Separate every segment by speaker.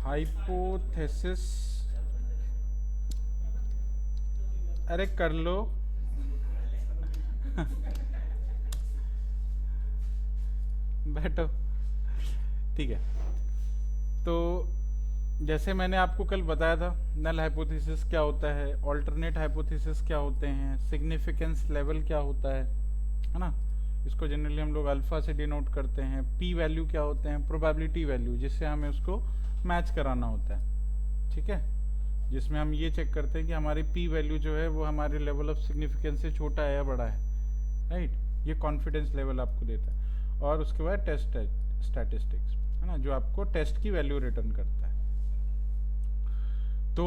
Speaker 1: Hypothesis, अरे कर लो। बैठो। ठीक है। तो जैसे मैंने आपको कल बताया था, नल हाइपोथेसिस क्या होता है, ऑल्टरनेट हाइपोथेसिस क्या होते हैं, सिग्निफिकेंस लेवल क्या होता है ना। इसको जनरली हम लोग अल्फा से डिनोट करते हैं। पी वैल्यू क्या होते हैं, प्रोबेबिलिटी वैल्यू, जिससे हमें उसको मैच कराना होता है। ठीक है, जिसमें हम ये चेक करते हैं कि हमारी पी वैल्यू जो है वो हमारे लेवल ऑफ सिग्निफिकेंस से छोटा है या बड़ा है। राइट, ये कॉन्फिडेंस लेवल आपको देता है। और उसके बाद टेस्ट स्टैटिस्टिक्स है ना, जो आपको टेस्ट की वैल्यू रिटर्न करता है। तो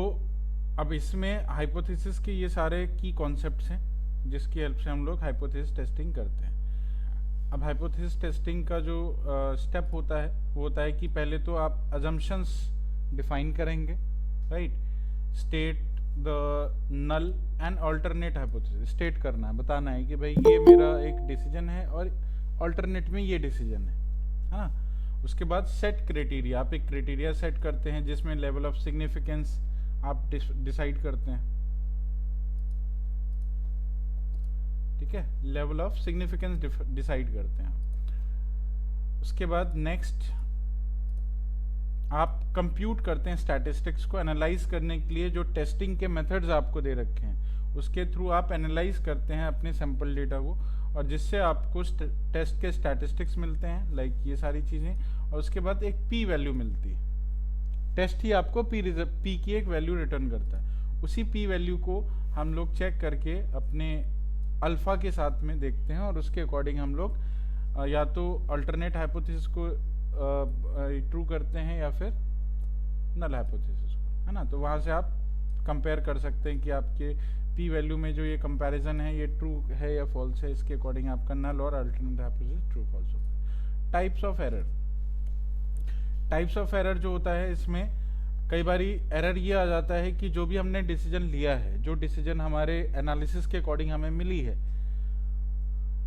Speaker 1: अब इसमें हाइपोथेसिस के ये सारे की कॉन्सेप्ट्स हैं जिसकी हेल्प से हम लोग हाइपोथेसिस टेस्टिंग करते हैं। अब हाइपोथेसिस टेस्टिंग का जो स्टेप होता है वो होता है कि पहले तो आप अजम्पशंस डिफाइन करेंगे। Right, state the null and alternate hypothesis, state करना है, बताना है कि भाई ये मेरा एक डिसीजन है और अल्टरनेट में ये डिसीजन है हाँ। उसके बाद सेट क्राइटेरिया, आप एक क्राइटेरिया सेट करते हैं जिसमें लेवल ऑफ सिग्निफिकेंस आप डिसाइड करते हैं। ठीक है, लेवल ऑफ सिग्निफिकेंस डिसाइड करते हैं। उसके बाद नेक्स्ट आप कंप्यूट करते हैं स्टैटिस्टिक्स को एनालाइज करने के लिए। जो टेस्टिंग के मेथड्स आपको दे रखे हैं उसके थ्रू आप एनालाइज करते हैं अपने सैंपल डेटा को, और जिससे आपको टेस्ट के स्टैटिस्टिक्स मिलते हैं, लाइक ये सारी चीज़ें। और उसके बाद एक पी वैल्यू मिलती है। टेस्ट ही आपको पी की एक वैल्यू रिटर्न करता है। उसी पी वैल्यू को हम लोग चेक करके अपने अल्फा के साथ में देखते हैं, और उसके अकॉर्डिंग हम लोग या तो अल्टरनेट हाइपोथेसिस को ट्रू करते हैं या फिर नल हाइपोथेसिस को, है ना। तो वहाँ से आप कंपेयर कर सकते हैं कि आपके पी वैल्यू में जो ये कंपैरिजन है ये ट्रू है या फॉल्स है। इसके अकॉर्डिंग आपका नल और अल्टरनेट हाइपोथेसिस ट्रू फॉल्स होता है। Types of error, types of error जो होता है इसमें कई बारी एरर ये आ जाता है कि जो भी हमने डिसीजन लिया है, जो डिसीजन हमारे एनालिसिस के अकॉर्डिंग हमें मिली है,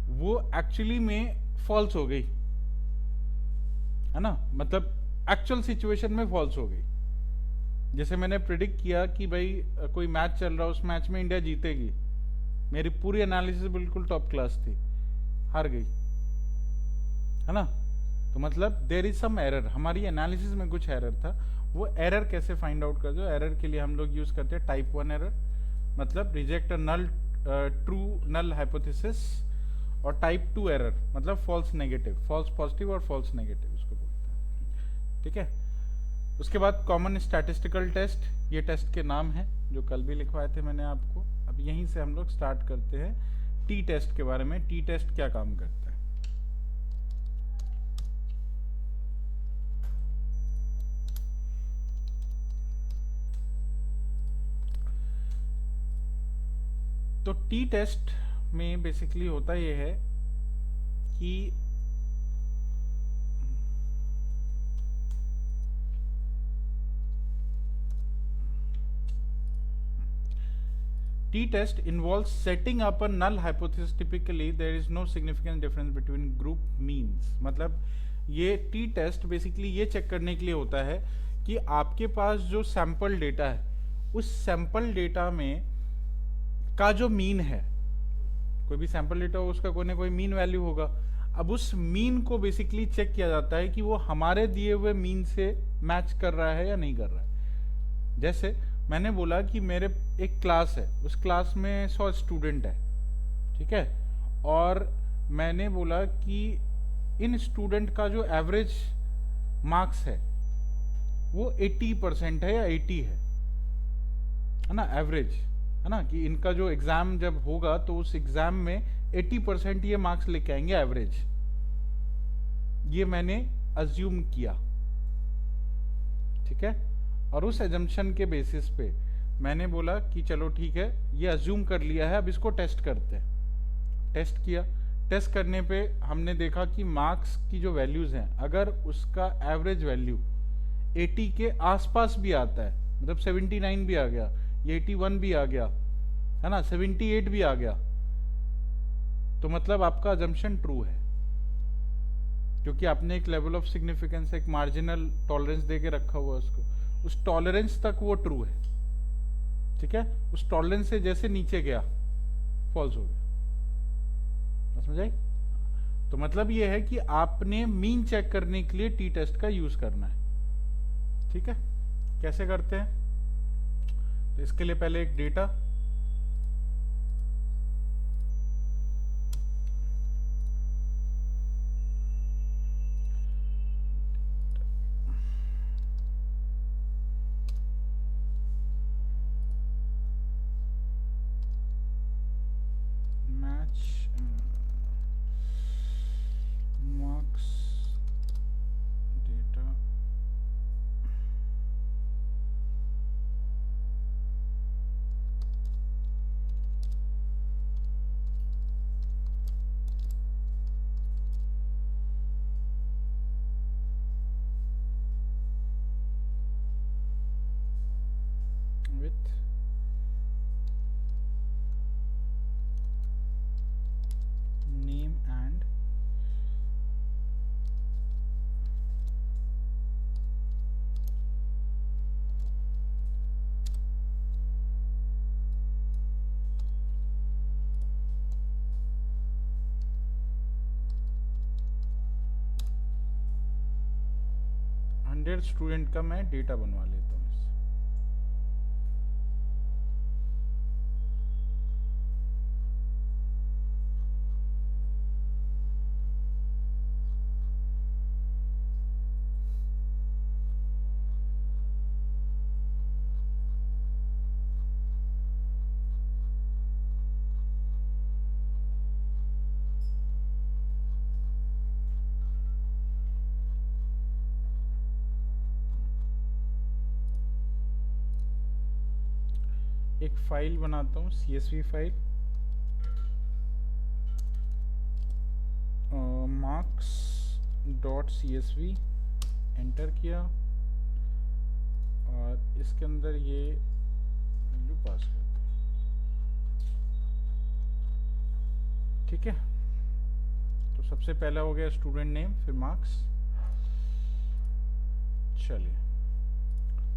Speaker 1: वो एक्चुअली में फॉल्स हो गई, है ना। मतलब एक्चुअल सिचुएशन में फॉल्स हो गई। जैसे मैंने प्रिडिक्ट किया कि भाई कोई मैच चल रहा है, उस मैच में इंडिया जीतेगी, मेरी पूरी एनालिसिस बिल्कुल टॉप क्लास थी, हार गई, है ना। तो मतलब देयर इज सम एरर, हमारी एनालिसिस में कुछ एरर था। वो एरर कैसे फाइंड आउट कर दो, एरर के लिए हम लोग यूज करते हैं टाइप 1 एरर, मतलब रिजेक्ट अ नल ट्रू नल हाइपोथेसिस। और टाइप 2 एरर मतलब फॉल्स नेगेटिव, फॉल्स पॉजिटिव और फॉल्स नेगेटिव इसको बोलते हैं। ठीक है, उसके बाद कॉमन स्टैटिस्टिकल टेस्ट, ये टेस्ट के नाम है जो कल भी लिखवाए थे मैंने आपको। अब यहीं से हम लोग स्टार्ट करते हैं टी टेस्ट के बारे में। टी टेस्ट क्या काम करता है। तो टी टेस्ट में बेसिकली होता ये है कि T-test involves setting up a null hypothesis. Typically, there is no significant difference between group means. मतलब ये T-test बेसिकली ये चेक करने के लिए होता है कि आपके पास जो सैंपल डेटा है, उस सैंपल डेटा में का जो मीन है, कोई भी सैंपल डेटा हो उसका कोई ना कोई मीन वैल्यू होगा। अब उस मीन को बेसिकली चेक किया जाता है कि वो हमारे दिए हुए मीन से मैच कर रहा है या नहीं कर रहा है। जैसे मैंने बोला कि मेरे एक क्लास है, उस क्लास में 100 स्टूडेंट है, ठीक है। और मैंने बोला कि इन स्टूडेंट का जो एवरेज मार्क्स है वो 80% है या 80 है ना, एवरेज, है ना। कि इनका जो एग्जाम जब होगा तो उस एग्जाम में 80% ये मार्क्स लेके आएंगे एवरेज, ये मैंने अज्यूम किया, ठीक है। और उस एजम्पशन के बेसिस पे मैंने बोला कि चलो ठीक है, ये अज्यूम कर लिया है, अब इसको टेस्ट करते हैं। टेस्ट किया, टेस्ट करने पे हमने देखा कि मार्क्स की जो वैल्यूज हैं, अगर उसका एवरेज वैल्यू 80 के आसपास भी आता है, मतलब 79 भी आ गया, 81 भी आ गया, है ना, 78 भी आ गया, तो मतलब आपका अजम्पशन ट्रू है, क्योंकि आपने एक लेवल ऑफ सिग्निफिकेंस, एक मार्जिनल टॉलरेंस दे के रखा हुआ उसको। उस टॉलरेंस तक वो ट्रू है, ठीक है। उस टॉलरेंस से जैसे नीचे गया फॉल्स हो गया, समझ आई? तो मतलब ये है कि आपने मीन चेक करने के लिए टी टेस्ट का यूज करना है, ठीक है। कैसे करते हैं? तो इसके लिए पहले एक data, match marks data, with name and student का मैं डेटा बनवा लेता हूँ इससे। एक फाइल बनाता हूँ, CSV file, marks dot CSV, enter किया और इसके अंदर ये वैल्यू पास कर दी, ठीक है। तो सबसे पहला हो गया स्टूडेंट नेम, फिर मार्क्स। चलिए,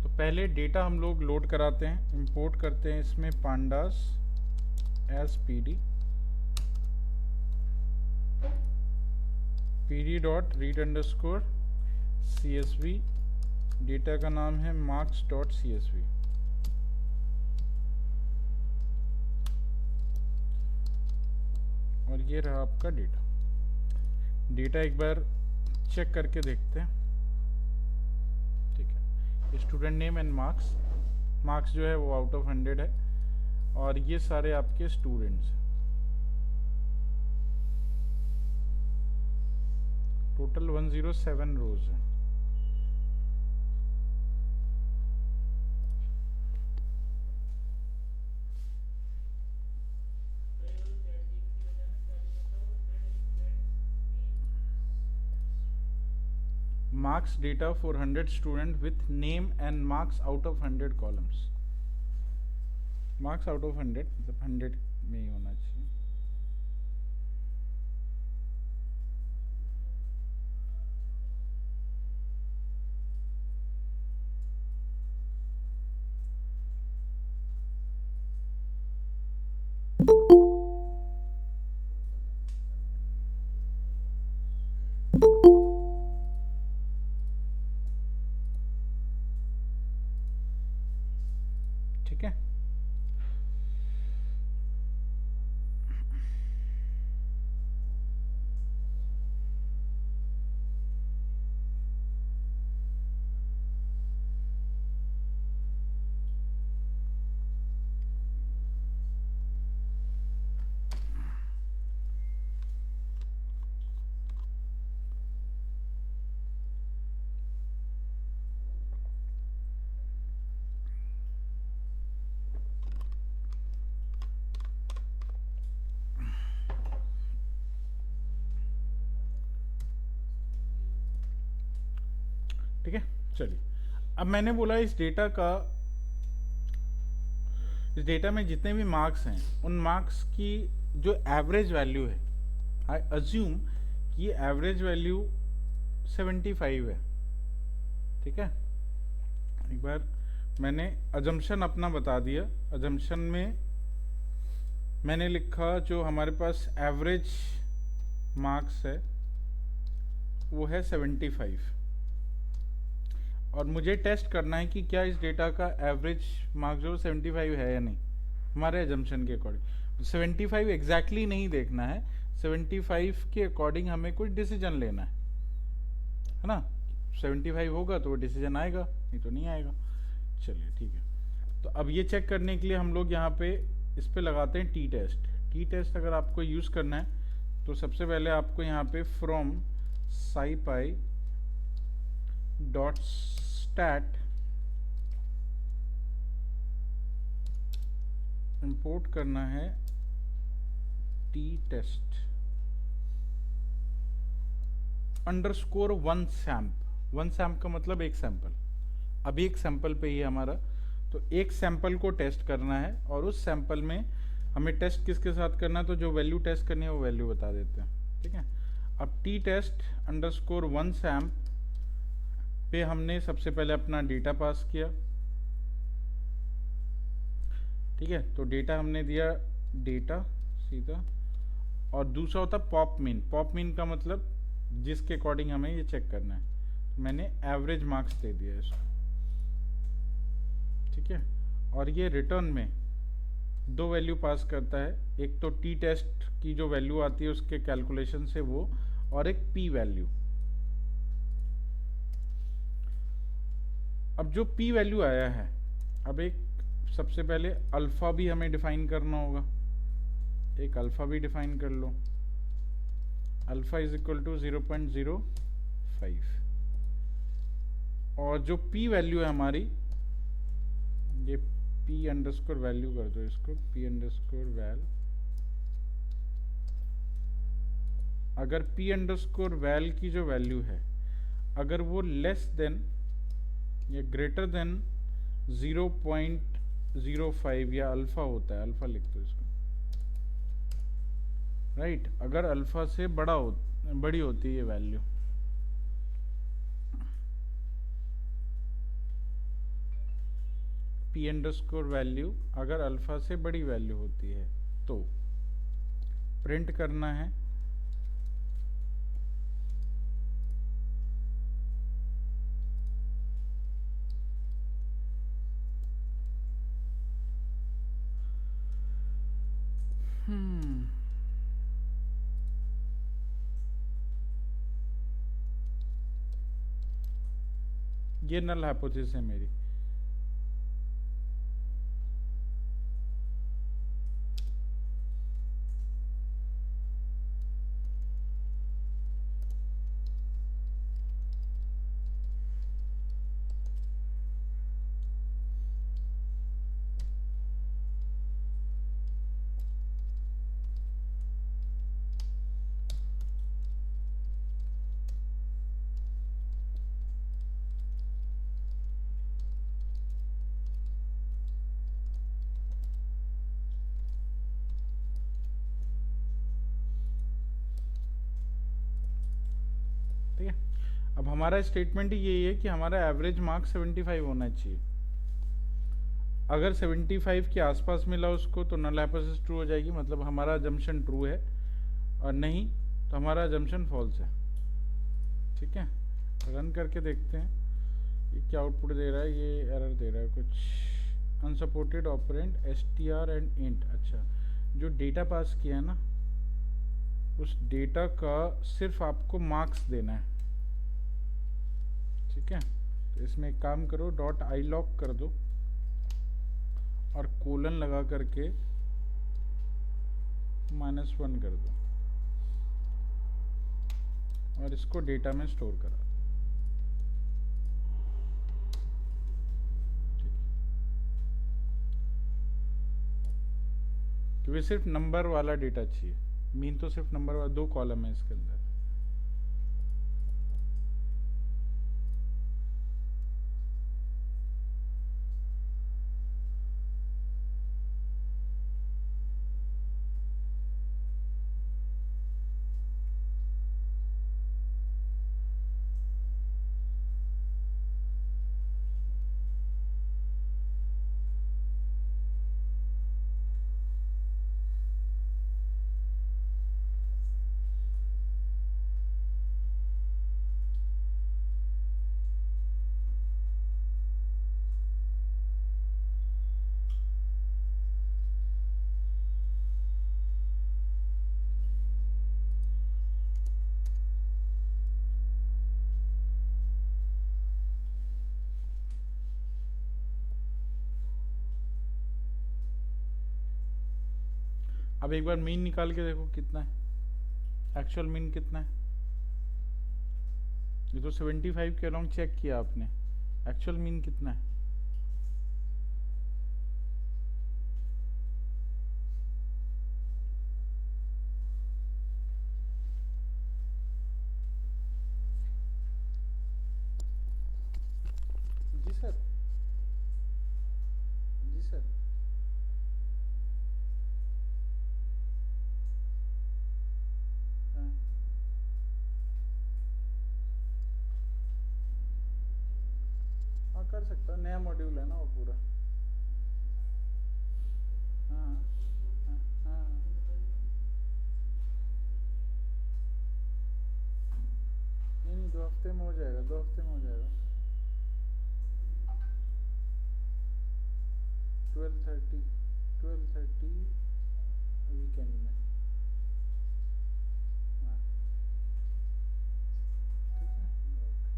Speaker 1: तो पहले डेटा हम लोग लोड कराते हैं, इंपोर्ट करते हैं इसमें pandas as pd dot read underscore CSV, data का नाम है marks डॉट CSV। और ये रहा आपका डेटा। डेटा एक बार चेक करके देखते हैं, ठीक है। Student name and marks, marks जो है वो आउट ऑफ 100 है और ये सारे आपके स्टूडेंट्स हैं। टोटल 107 रोज है। Marks data for 100 student with name and marks out of 100 columns. Marks out of 100 मतलब 100 में ही होना चाहिए। ठीक है, ठीक है। चलिए, अब मैंने बोला इस डेटा में जितने भी मार्क्स हैं उन मार्क्स की जो एवरेज वैल्यू है, आई अज्यूम कि ये एवरेज वैल्यू 75 है, ठीक है। एक बार मैंने अजम्पशन अपना बता दिया। अजम्पशन में मैंने लिखा जो हमारे पास एवरेज मार्क्स है वो है 75, और मुझे टेस्ट करना है कि क्या इस डेटा का एवरेज मार्क्स जो 75 है या नहीं, हमारे एजम्पशन के अकॉर्डिंग। 75 एग्जैक्टली नहीं देखना है, 75 के अकॉर्डिंग हमें कुछ डिसीजन लेना है ना। 75 होगा तो वो डिसीजन आएगा, नहीं तो नहीं आएगा। चलिए ठीक है, तो अब ये चेक करने के लिए हम लोग यहाँ पे इस पे लगाते हैं टी टेस्ट। टी टेस्ट अगर आपको यूज़ करना है तो सबसे पहले आपको यहाँ पे from scipy dot stat import करना है T test underscore one samp. One samp का मतलब एक सैंपल, अभी एक सैंपल पे ही हमारा, तो एक सैंपल को टेस्ट करना है और उस सैंपल में हमें टेस्ट किसके साथ करना है, तो जो वैल्यू टेस्ट करनी है वो वैल्यू बता देते हैं। ठीक है, अब T test underscore one samp पे हमने सबसे पहले अपना डेटा पास किया। ठीक है, तो डेटा हमने दिया डेटा सीधा, और दूसरा होता पॉप मीन। पॉप मीन का मतलब जिसके अकॉर्डिंग हमें ये चेक करना है, तो मैंने एवरेज मार्क्स दे दिया इसको। ठीक है, और ये रिटर्न में दो वैल्यू पास करता है, एक तो टी टेस्ट की जो वैल्यू आती है उसके कैलकुलेशन से वो, और एक पी वैल्यू। अब जो पी वैल्यू आया है, अब एक सबसे पहले अल्फा भी हमें डिफाइन करना होगा। एक अल्फा भी डिफाइन कर लो, अल्फा इज इक्वल टू 0.05, और जो पी वैल्यू है हमारी, ये पी अंडरस्कोर वैल्यू कर दो इसको, पी अंडरस्कोर वैल। अगर पी अंडरस्कोर वैल की जो वैल्यू है अगर वो लेस देन या ग्रेटर देन 0.05 या अल्फा होता है, अल्फा लिख दो इसको, राइट। अगर अल्फा से बड़ी होती है ये वैल्यू, पी अंडरस्कोर वैल्यू अगर अल्फा से बड़ी वैल्यू होती है तो प्रिंट करना है ये नल हाइपोथेसिस है मेरी। ठीक है, अब हमारा स्टेटमेंट ही यही है कि हमारा एवरेज मार्क्स 75 होना चाहिए। अगर 75 के आसपास मिला उसको तो नल हाइपोथेसिस ट्रू हो जाएगी, मतलब हमारा अजम्पशन ट्रू है, और नहीं तो हमारा अजम्पशन फॉल्स है। ठीक है, रन करके देखते हैं ये क्या आउटपुट दे रहा है। ये एरर दे रहा है कुछ, unsupported operand str and int. अच्छा, जो डेटा पास किया है ना उस डेटा का सिर्फ आपको मार्क्स देना है। ठीक है, तो इसमें एक काम करो, डॉट आई लॉक कर दो और कोलन लगा करके -1 कर दो और इसको डेटा में स्टोर करा दो। ठीक है, क्योंकि सिर्फ नंबर वाला डेटा चाहिए, मीन तो सिर्फ नंबर वाला, 2 कॉलम है इसके अंदर। अब एक बार मीन निकाल के देखो कितना है, एक्चुअल मीन कितना है। ये तो 75 के अराउंड चेक किया आपने, एक्चुअल मीन कितना है? जी सर, जी सर। हाँ हाँ, कर सकता, नया मॉड्यूल है ना वो पूरा। हाँ हाँ हाँ। नहीं नहीं, 2 हफ्ते में हो जाएगा, 2 हफ्ते में हो जाएगा। 12:30, 12:30 वीकेंड में। हाँ ठीक है, ओके।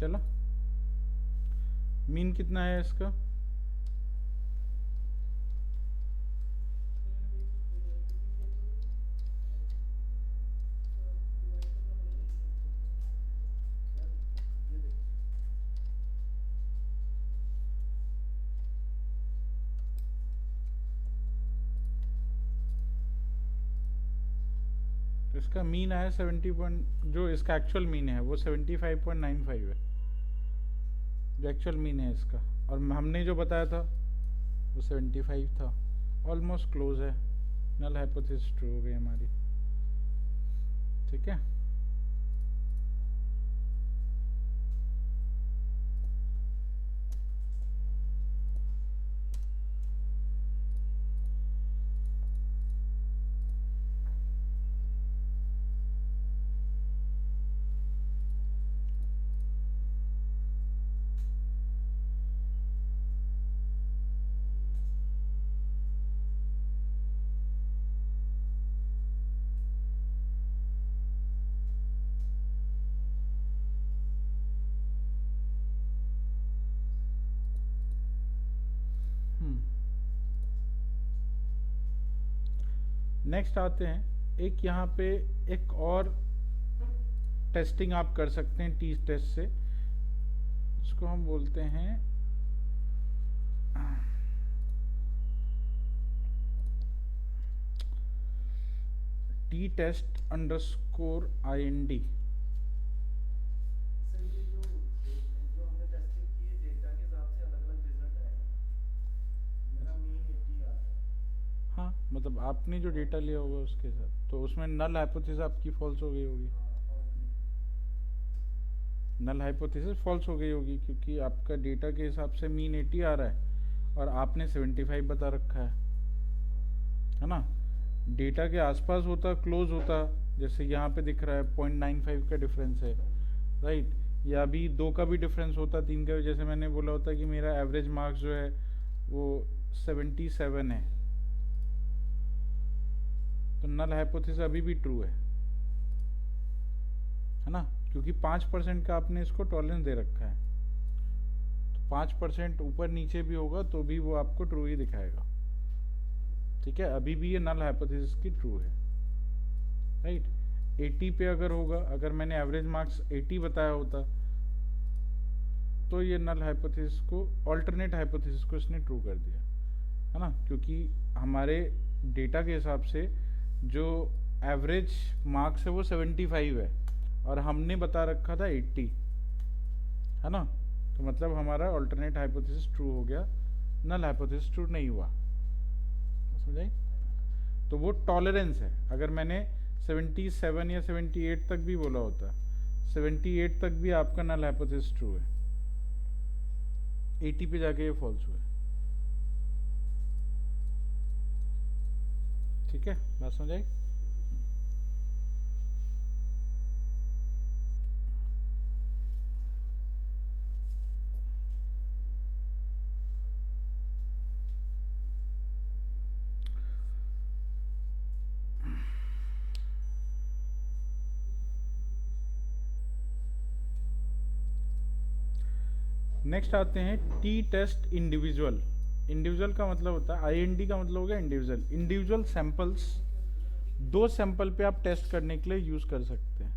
Speaker 1: चलो, मीन कितना है इसका? तो इसका मीन आया 70 पॉइंट, जो इसका एक्चुअल मीन है वो 75.95 है, जो एक्चुअल मीन है इसका। और हमने जो बताया था वो 75 था, ऑलमोस्ट क्लोज है। नल हाइपोथेसिस ट्रू हो गई हमारी, ठीक है। नेक्स्ट आते हैं, एक यहाँ पे एक और टेस्टिंग आप कर सकते हैं टी टेस्ट से, इसको हम बोलते हैं टी टेस्ट अंडरस्कोर IND। हाँ, मतलब आपने जो डेटा लिया होगा उसके साथ, तो उसमें नल हाइपोथेसिस आपकी फॉल्स हो गई होगी। नल हाइपोथेसिस फॉल्स हो गई होगी क्योंकि आपका डेटा के हिसाब से मीन 80 आ रहा है और आपने 75 बता रखा है ना। डेटा के आसपास होता, क्लोज होता, जैसे यहाँ पे दिख रहा है 0.95 का डिफरेंस है, राइट। या अभी 2 का भी डिफरेंस होता, 3 का भी, जैसे मैंने बोला होता कि मेरा एवरेज मार्क्स जो है वो 77 है, तो नल हाइपोथेसिस अभी भी ट्रू है ना, क्योंकि 5% का आपने इसको टॉलरेंस दे रखा है। तो 5% ऊपर नीचे भी होगा तो भी वो आपको ट्रू ही दिखाएगा, ठीक है। अभी भी ये नल हाइपोथेसिस की ट्रू है, राइट। 80 पे अगर होगा, अगर मैंने एवरेज मार्क्स 80 बताया होता तो ये नल हाइपोथेसिस को, ऑल्टरनेट हाइपोथेसिस को इसने ट्रू कर दिया, है ना, क्योंकि हमारे डेटा के हिसाब से जो एवरेज मार्क्स है वो 75 है और हमने बता रखा था 80, है ना, तो मतलब हमारा ऑल्टरनेट हाइपोथेसिस ट्रू हो गया, नल हाइपोथेसिस ट्रू नहीं हुआ, समझ आई? तो वो टॉलरेंस है, अगर मैंने 77 या 78 तक भी बोला होता, 78 तक भी आपका नल हाइपोथेसिस ट्रू है, 80 पे जाके ये फॉल्स हुआ है। ठीक है, बात समझ आई? नेक्स्ट आते हैं टी टेस्ट इंडिविजुअल। इंडिविजुअल का मतलब होता है, IND का मतलब हो गया इंडिविजुअल। इंडिविजुअल सैंपल्स, 2 सैंपल पे आप टेस्ट करने के लिए यूज कर सकते हैं।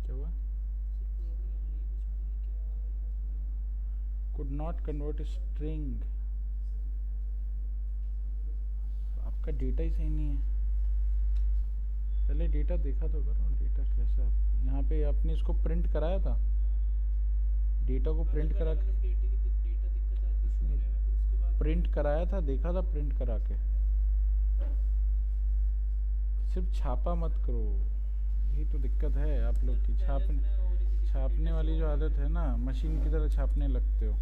Speaker 1: क्या हुआ? कुड नॉट कन्वर्ट स्ट्रिंग, आपका डेटा ही सही नहीं है, पहले डेटा देखा तो करो, डेटा कैसा है यहाँ पे, आपने इसको प्रिंट कराया था, डेटा को प्रिंट करा के, प्रिंट कराया था, देखा था प्रिंट करा के, सिर्फ छापा मत करो, यही तो दिक्कत है आप लोग की, छापने वाली जो आदत है ना, मशीन की तरह छापने लगते हो,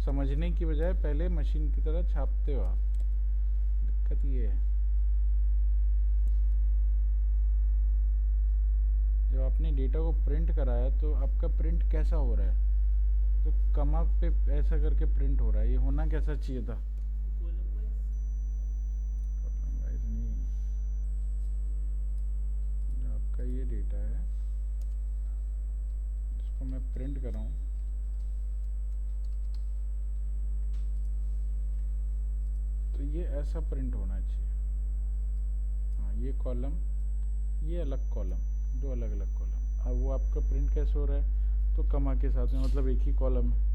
Speaker 1: समझने की बजाय पहले मशीन की तरह छापते हो आप, दिक्कत ये है। जब आपने डेटा को प्रिंट कराया तो आपका प्रिंट कैसा हो रहा है, तो कमा पे ऐसा करके प्रिंट हो रहा है, ये होना कैसा चाहिए था, कॉलम वाइज नहीं, जो आपका ये डेटा है इसको मैं प्रिंट कर रहा हूँ, तो ये ऐसा प्रिंट होना चाहिए, हाँ ये कॉलम, ये अलग कॉलम, 2 अलग अलग कॉलम, अब वो आपका प्रिंट कैसे हो रहा है, तो कमा के साथ में, मतलब एक ही कॉलम है।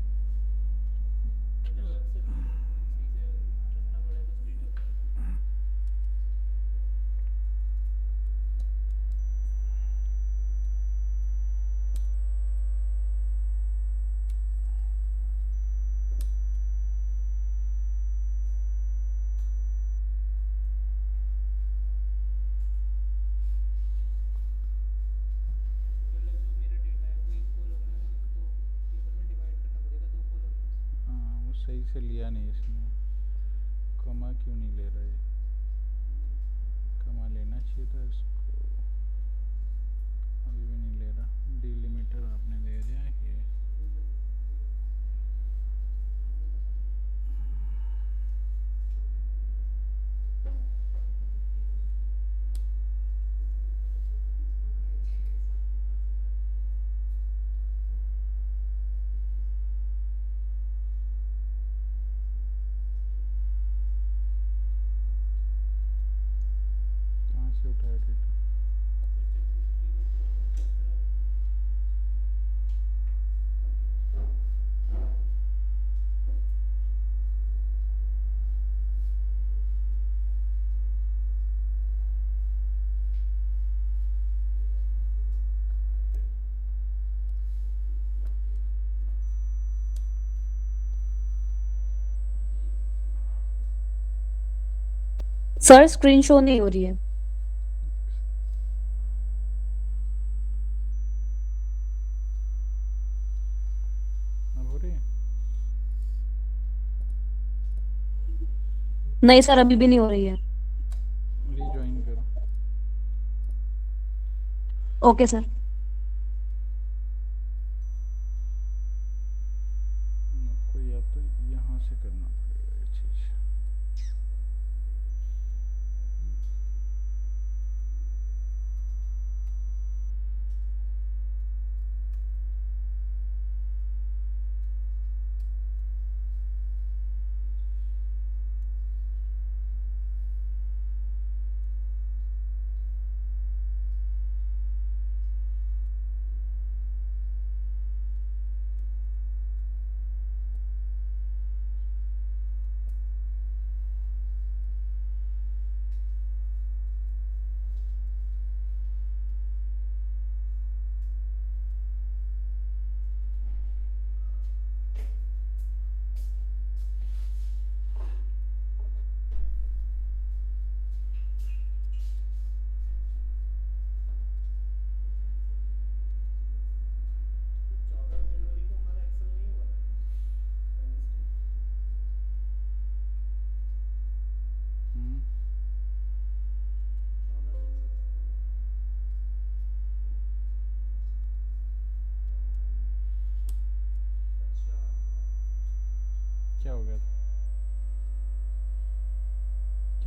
Speaker 1: हाँ वो सही से लिया नहीं इसने, कमा क्यों नहीं ले रहा है, कमा लेना चाहिए था इसको, अभी भी नहीं ले रहा, डिलिमिटर आपने दे दिया ये, कहाँ से उठाया डेटा,
Speaker 2: सर स्क्रीन शो नहीं हो रही है।
Speaker 1: अब हो रही है?
Speaker 2: नहीं सर अभी भी नहीं हो रही है।
Speaker 1: रीज्वाइन करो।
Speaker 2: Okay sir.
Speaker 1: आपको या तो यहाँ से करना पड़ेगा ये चीज़,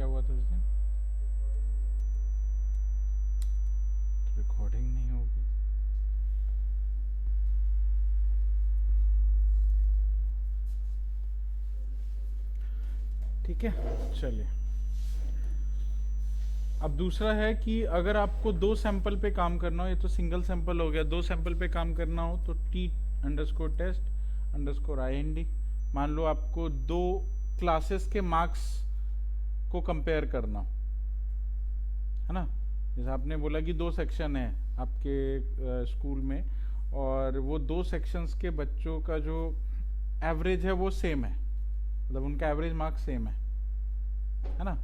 Speaker 1: हुआ था उस दिन? रिकॉर्डिंग नहीं होगी। ठीक है, चलिए। अब दूसरा है कि अगर आपको 2 सैंपल पे काम करना हो, ये तो सिंगल सैंपल हो गया, 2 सैंपल पे काम करना हो तो t_test_ind। मान लो आपको 2 क्लासेस के मार्क्स को कंपेयर करना, है ना। जैसे आपने बोला कि 2 सेक्शन है आपके स्कूल में, और वो 2 सेक्शंस के बच्चों का जो एवरेज है वो सेम है, मतलब उनका एवरेज मार्क्स सेम है ना।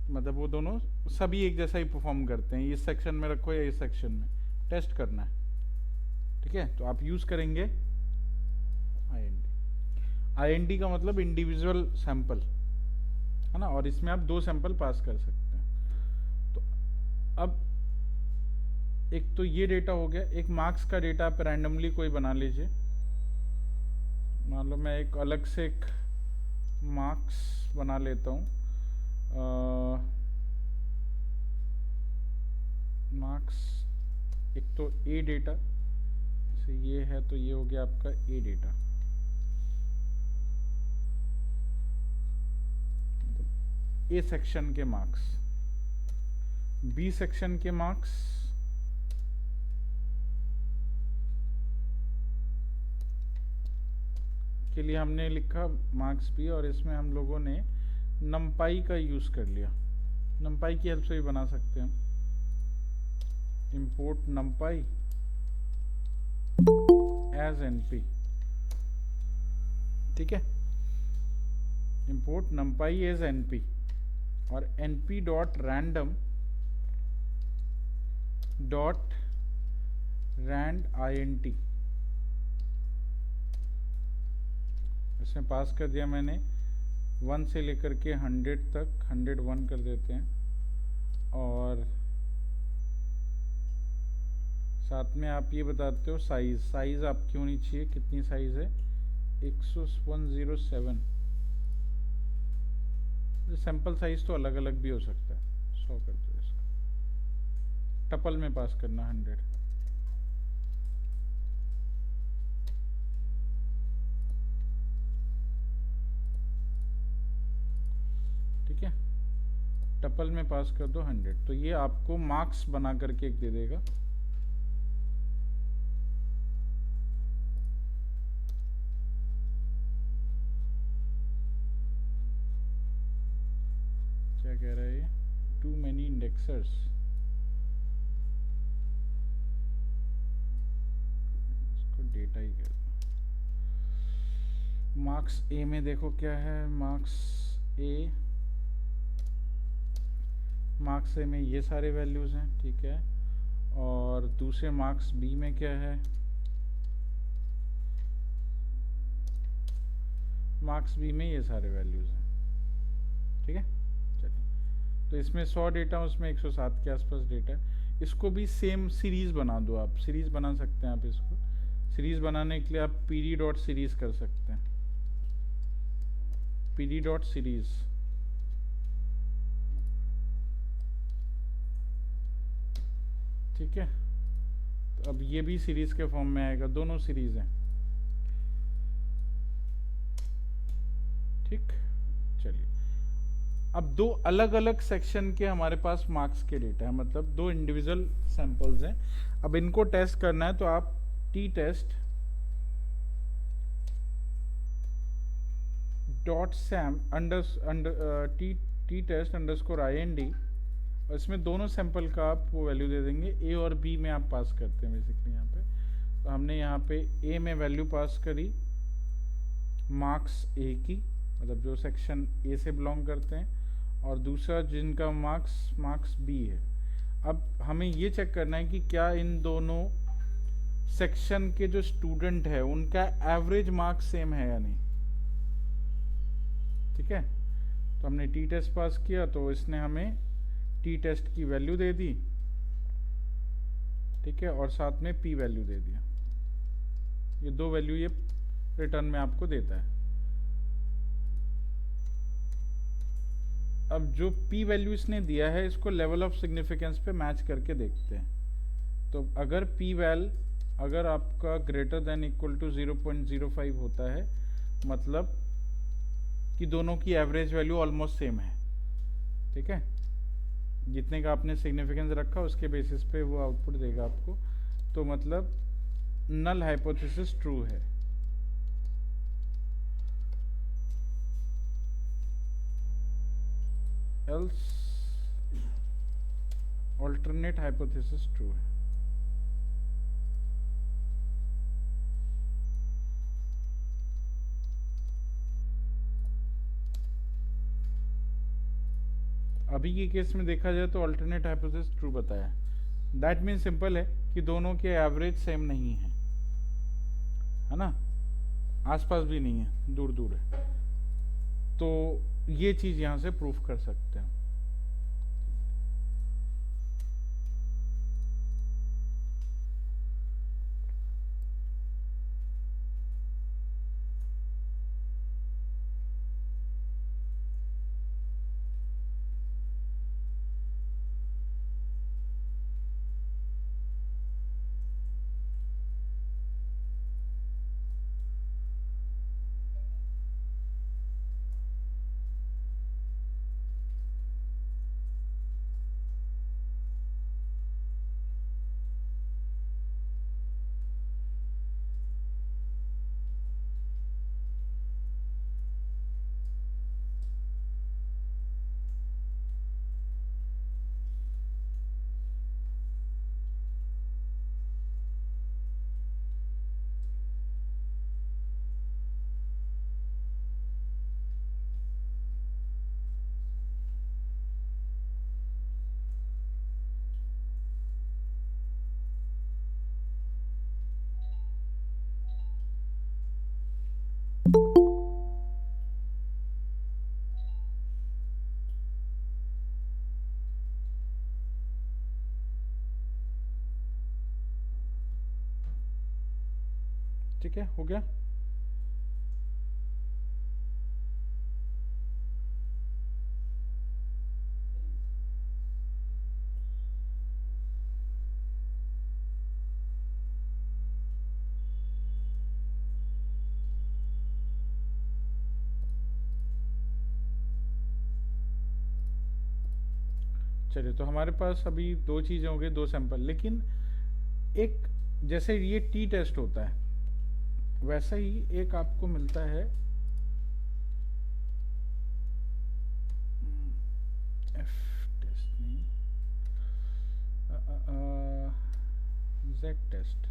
Speaker 1: मतलब वो दोनों सभी एक जैसा ही परफॉर्म करते हैं, इस सेक्शन में रखो या इस सेक्शन में, टेस्ट करना है। ठीक है, तो आप यूज करेंगे IND का मतलब इंडिविजुअल सैंपल, है ना, और इसमें आप 2 सैंपल पास कर सकते हैं। तो अब एक तो ये डेटा हो गया, एक मार्क्स का डेटा आप रैंडमली कोई बना लीजिए। मान लो मैं एक अलग से एक मार्क्स बना लेता हूँ, मार्क्स एक तो ए डेटा, जैसे ये है तो ये हो गया आपका ए डेटा, ए सेक्शन के मार्क्स, बी सेक्शन के मार्क्स, के लिए हमने लिखा मार्क्स बी, और इसमें हम लोगों ने नमपाई का यूज कर लिया। नमपाई की हेल्प से भी बना सकते हैं हम, इंपोर्ट नमपाई एज एनपी। ठीक है, इंपोर्ट नमपाई एज एनपी, और np dot random dot rand int, इसमें पास कर दिया मैंने 1 से लेकर के 100 तक, 101 कर देते हैं, और साथ में आप ये बताते हो साइज आपकी होनी चाहिए, कितनी साइज है, 107। सैंपल साइज तो अलग अलग भी हो सकता है, 100 कर दो इसका, टपल में पास करना 100। ठीक है, टपल में पास कर दो 100, तो ये आपको मार्क्स बना करके एक दे देगा। क्या कह रहा है ये, टू मैनी इंडेक्सर्स, इसको डेटा ही कहते हैं। मार्क्स ए में देखो क्या है, मार्क्स ए में ये सारे वैल्यूज हैं, ठीक है, और दूसरे मार्क्स बी में क्या है, मार्क्स बी में ये सारे वैल्यूज हैं। ठीक है, चलिए, तो इसमें 100 डेटा, उसमें 107 के आसपास डेटा है। इसको भी सेम सीरीज बना दो, आप सीरीज बना सकते हैं। आप इसको सीरीज बनाने के लिए आप pd डॉट सीरीज कर सकते हैं, pd डॉट सीरीज। ठीक है, तो अब ये भी सीरीज के फॉर्म में आएगा, दोनों सीरीज हैं। ठीक, चलिए, अब 2 अलग अलग सेक्शन के हमारे पास मार्क्स के डेटा है, मतलब 2 इंडिविजुअल सैंपल्स हैं। अब इनको टेस्ट करना है, तो आप t_test dot Sam t_test underscore ind, और इसमें दोनों सैंपल का आप वो वैल्यू दे देंगे, ए और बी में आप पास करते हैं बेसिकली यहाँ पे। तो हमने यहाँ पे ए में वैल्यू पास करी मार्क्स ए की, मतलब जो सेक्शन ए से बिलोंग करते हैं, और दूसरा जिनका मार्क्स बी है। अब हमें ये चेक करना है कि क्या इन दोनों सेक्शन के जो स्टूडेंट है उनका एवरेज मार्क्स सेम है या नहीं। ठीक है, तो हमने t_test पास किया, तो इसने हमें t_test की वैल्यू दे दी। ठीक है, और साथ में p वैल्यू दे दिया। ये 2 वैल्यू ये रिटर्न में आपको देता है। अब जो p वैल्यू इसने दिया है इसको लेवल ऑफ सिग्निफिकेंस पे मैच करके देखते हैं। तो अगर p वैल अगर आपका ग्रेटर देन इक्वल टू 0.05 होता है, मतलब कि दोनों की एवरेज वैल्यू ऑलमोस्ट सेम है, ठीक है, जितने का आपने सिग्निफिकेंस रखा उसके बेसिस पे वो आउटपुट देगा आपको, तो मतलब नल हाइपोथेसिस ट्रू है। एल्स ऑल्टरनेट हाइपोथेसिस ट्रू है। अभी के केस में देखा जाए तो ऑल्टरनेट हाइपोथेसिस ट्रू बताया। दैट मीन सिंपल है कि दोनों के एवरेज सेम नहीं है ना, आसपास भी नहीं है, दूर दूर है। तो ये चीज यहां से प्रूफ कर सकते हैं। ठीक है, हो गया। चलिए, तो हमारे पास अभी दो चीजें हो गई, दो सैंपल। लेकिन एक, जैसे ये टी टेस्ट होता है वैसा ही एक आपको मिलता है एफ टेस्ट नहीं, जेड टेस्ट।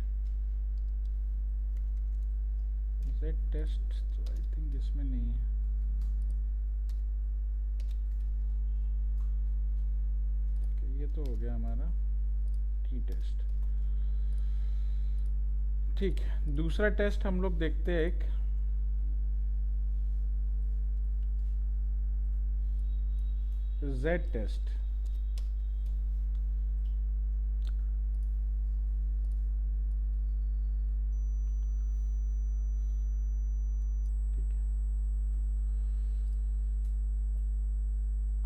Speaker 1: जेड टेस्ट तो आई थिंक इसमें नहीं है। ये तो हो गया हमारा टी टेस्ट। ठीक है, दूसरा टेस्ट हम लोग देखते हैं, एक जेड टेस्ट।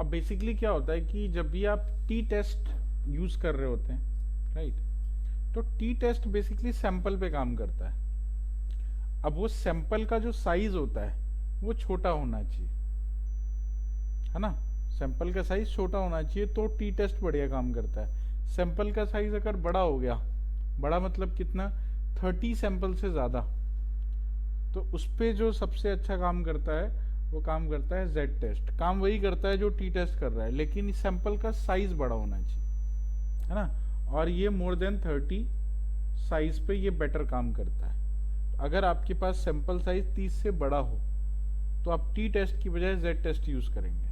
Speaker 1: अब बेसिकली क्या होता है कि जब भी आप टी टेस्ट यूज कर रहे होते हैं, राइट, तो टी टेस्ट बेसिकली सैंपल पे काम करता है। अब वो सैंपल का जो साइज होता है वो छोटा होना चाहिए, है ना, सैंपल का साइज छोटा होना चाहिए तो टी टेस्ट बढ़िया काम करता है। सैंपल का साइज अगर बड़ा हो गया, बड़ा मतलब कितना, 30 सैंपल से ज़्यादा, तो उस पर जो सबसे अच्छा काम करता है वो काम करता है जेड टेस्ट। काम वही करता है जो टी टेस्ट कर रहा है, लेकिन इस सैंपल का साइज बड़ा होना चाहिए, है ना, और ये मोर देन 30 साइज पे ये बेटर काम करता है। अगर आपके पास सैंपल साइज 30 से बड़ा हो तो आप टी टेस्ट की बजाय जेड टेस्ट यूज करेंगे।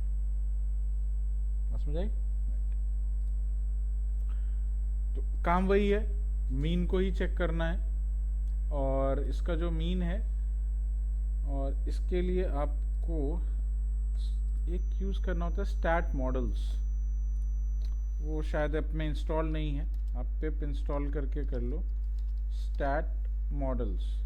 Speaker 1: समझ आई? तो काम वही है, मीन को ही चेक करना है, और इसका जो मीन है, और इसके लिए आपको एक यूज करना होता है स्टैट मॉडल्स। वो शायद ऐप में इंस्टॉल नहीं है, आप पिप इंस्टॉल करके कर लो stat models.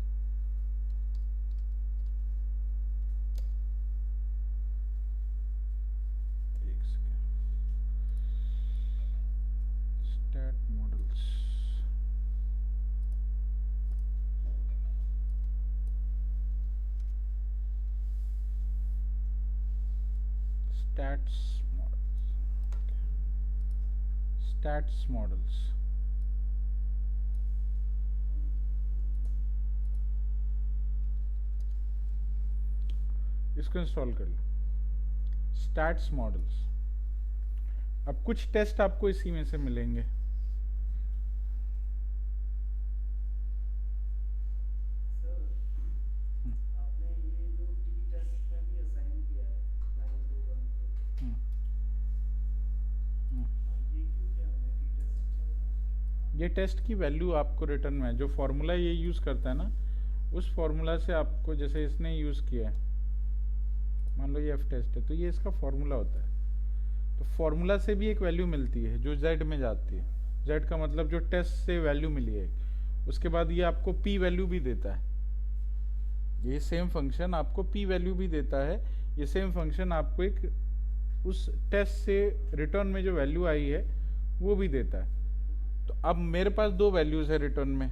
Speaker 1: stats stats models. इसको इंस्टॉल कर लो, स्टैट्स मॉडल्स। अब कुछ टेस्ट आपको इसी में से मिलेंगे।
Speaker 3: सर आपने ये जो टी टेस्ट में भी असाइन किया है लाइन 2 1 पे,
Speaker 1: हम्म, हम्म।
Speaker 3: ये क्यों किया हमने टी टेस्ट?
Speaker 1: ये टेस्ट की वैल्यू आपको रिटर्न में है, जो फॉर्मूला ये यूज़ करता है ना, उस फॉर्मूला से आपको, जैसे इसने यूज़ किया है, मान लो ये एफ टेस्ट है, तो ये इसका फॉर्मूला होता है। तो फॉर्मूला से भी एक वैल्यू मिलती है जो जेड में जाती है। जेड का मतलब जो टेस्ट से वैल्यू मिली है, उसके बाद ये आपको पी वैल्यू भी देता है। ये सेम फंक्शन आपको पी वैल्यू भी देता है। ये सेम फंक्शन आपको एक उस टेस्ट से रिटर्न में जो वैल्यू आई है वो भी देता है। तो अब मेरे पास दो वैल्यूज़ है रिटर्न में,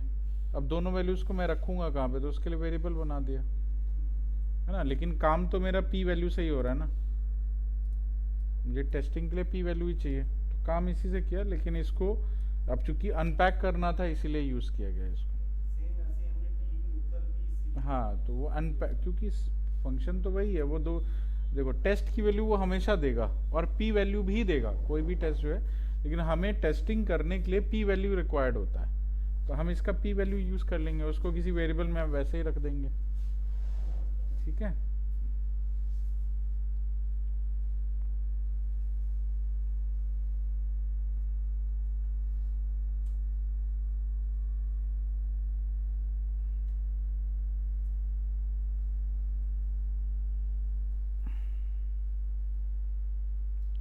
Speaker 1: अब दोनों वैल्यूज़ को मैं रखूँगा कहाँ पे, तो उसके लिए वेरिएबल बना दिया, है ना। लेकिन काम तो मेरा पी वैल्यू से ही हो रहा है ना, मुझे टेस्टिंग के लिए पी वैल्यू ही चाहिए, तो काम इसी से किया। लेकिन इसको अब चूंकि अनपैक करना था इसीलिए यूज़ किया गया इसको।
Speaker 3: सेम ऐसे हमने टी के ऊपर भी सी।
Speaker 1: हाँ, तो वो अनपैक, क्योंकि फंक्शन तो वही है, वो दो, देखो टेस्ट की वैल्यू वो हमेशा देगा और पी वैल्यू भी देगा, कोई भी टेस्ट जो है। लेकिन हमें टेस्टिंग करने के लिए पी वैल्यू रिक्वायर्ड होता है, तो हम इसका पी वैल्यू यूज़ कर लेंगे, उसको किसी वेरिएबल में हम वैसे ही रख देंगे, ठीक है।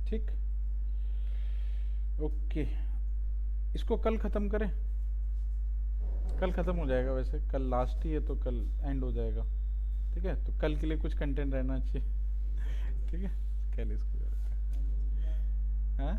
Speaker 1: ठीक, ओके। इसको कल ख़त्म करें, कल ख़त्म हो जाएगा, वैसे कल लास्ट ही है तो कल एंड हो जाएगा, ठीक है। तो कल के लिए कुछ कंटेंट रहना चाहिए, ठीक है, कल इसको करते हैं। हाँ।